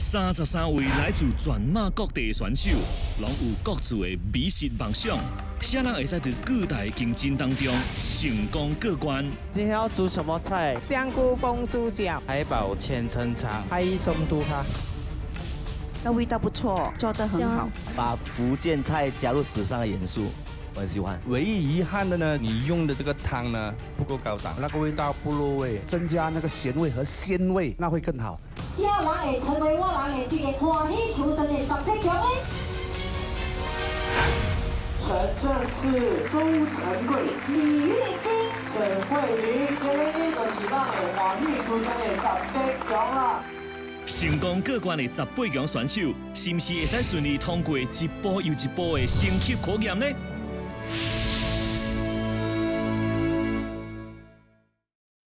33位来自全马各地的选手，拢有各自的美食梦想，谁人会使在各大竞争当中成功过关？今天要煮什么菜？香菇风猪脚、海宝千层肠、拍一松都哈。那味道不错，做得很好。把福建菜加入时尚的元素，我很喜欢。唯一遗憾的呢，你用的这个汤呢不够高档，那个味道不入味，增加那个咸味和鲜味，那会更好。谁人会成为我人的这个欢喜求生的十匹强呢？陈正次、周成贵、李玉斌、沈慧玲，今日就是咱的欢喜求生的十匹强啦！成功过关的18强选手，是不是会使顺利通过一步又一步的升级考验呢？